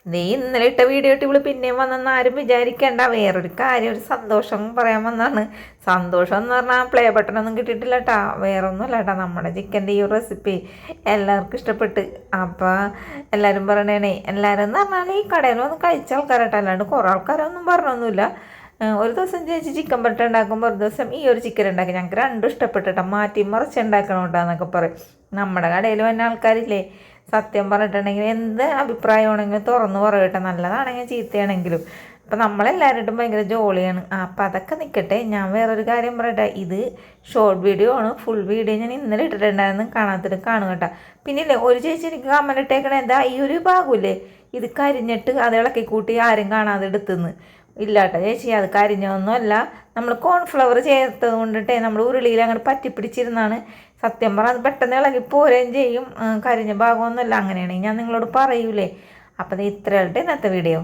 നീ ഇന്നലെ ഇട്ട വീഡിയോ ഇട്ട് ഇവള് പിന്നെയും വന്നെന്ന് ആരും വിചാരിക്കേണ്ട. വേറൊരു കാര്യം, ഒരു സന്തോഷം പറയാൻ വന്നാണ്. സന്തോഷം എന്ന് പറഞ്ഞാൽ പ്ലേ ബട്ടണൊന്നും കിട്ടിയിട്ടില്ല കേട്ടാ, വേറൊന്നുമല്ല കേട്ടാ. നമ്മുടെ ചിക്കൻ്റെ ഈ റെസിപ്പി എല്ലാവർക്കും ഇഷ്ടപ്പെട്ട്. അപ്പോൾ എല്ലാവരും പറയണേ, എല്ലാവരും എന്ന് പറഞ്ഞാൽ ഈ കടയിൽ വന്ന് കഴിച്ച ആൾക്കാരട്ടോ, അല്ലാണ്ട് കുറേ ആൾക്കാരൊന്നും പറഞ്ഞൊന്നുമില്ല. ഒരു ദിവസം ചേച്ചി ചിക്കൻ ബട്ടർ ഉണ്ടാക്കുമ്പോൾ ഒരു ദിവസം ഈ ഒരു ചിക്കൻ ഉണ്ടാക്കി, ഞങ്ങൾക്ക് രണ്ടും ഇഷ്ടപ്പെട്ടിട്ടാ. മാറ്റി മറിച്ച് ഉണ്ടാക്കണം കേട്ടോ എന്നൊക്കെ പറയും. നമ്മുടെ കടയിൽ വന്ന ആൾക്കാരില്ലേ, സത്യം പറഞ്ഞിട്ടുണ്ടെങ്കിൽ എന്ത് അഭിപ്രായമാണെങ്കിലും തുറന്ന് പറയട്ടെ, നല്ലതാണെങ്കിൽ ചീത്തയാണെങ്കിലും. അപ്പം നമ്മളെല്ലാവരും ഭയങ്കര ജോളിയാണ്. അപ്പം അതൊക്കെ നിൽക്കട്ടെ, ഞാൻ വേറൊരു കാര്യം പറയട്ടെ. ഇത് ഷോർട്ട് വീഡിയോ ആണ്. ഫുൾ വീഡിയോ ഞാൻ ഇന്നലെ ഇട്ടിട്ടുണ്ടായിരുന്നു, കാണാത്തിട്ട് കാണുക കേട്ടോ. പിന്നില്ലേ ഒരു ചേച്ചി എനിക്ക് കമന്റ് ഇട്ടേക്കണേ, എന്താ ഈ ഒരു ഭാഗമില്ലേ ഇത് കരിഞ്ഞിട്ട് അത് ഇളക്കി കൂട്ടി ആരും കാണാതെ എടുത്തുനിന്ന്. ഇല്ലാട്ടോ ചേച്ചി, അത് കരിഞ്ഞൊന്നുമല്ല, നമ്മൾ കോൺഫ്ലവർ ചേർത്തത് കൊണ്ടിട്ടേ നമ്മൾ ഉരുളിയിൽ അങ്ങനെ പറ്റിപ്പിടിച്ചിരുന്നാണ്. സത്യം പറഞ്ഞാൽ അത് പെട്ടെന്ന് ഇളകി പോരുകയും ചെയ്യും. കരിഞ്ഞ ഭാഗമൊന്നുമല്ല. അങ്ങനെയാണെങ്കിൽ ഞാൻ നിങ്ങളോട് പറയൂലേ. അപ്പോൾ ഇത് ഇത്രയായിട്ട് ഇന്നത്തെ വീഡിയോ.